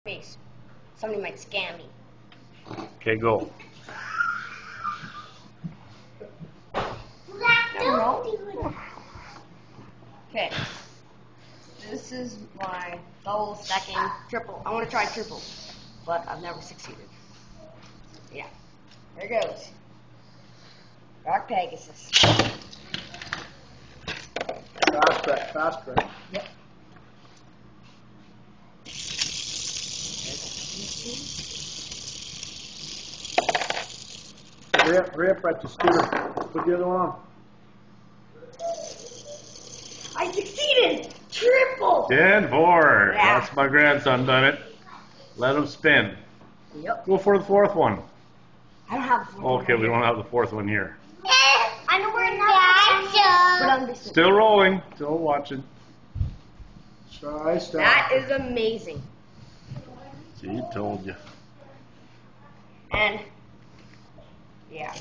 face. Somebody might scam me. Okay, go. Never know. Okay. This is my double stacking triple. I want to try triple, but I've never succeeded. Yeah. There goes. Dark Pegasus. Fast track. Yep. Hurry up, right to scooter. Put the other one on. I succeeded! Triple! 10-4. Yeah. That's my grandson done it. Let him spin. Yep. Go for the fourth one. I don't have the fourth Okay, one we here. don't have the fourth one here. I know where it's but I'm just Still rolling. Still watching. Try stop. That is amazing. See, told you. And yeah.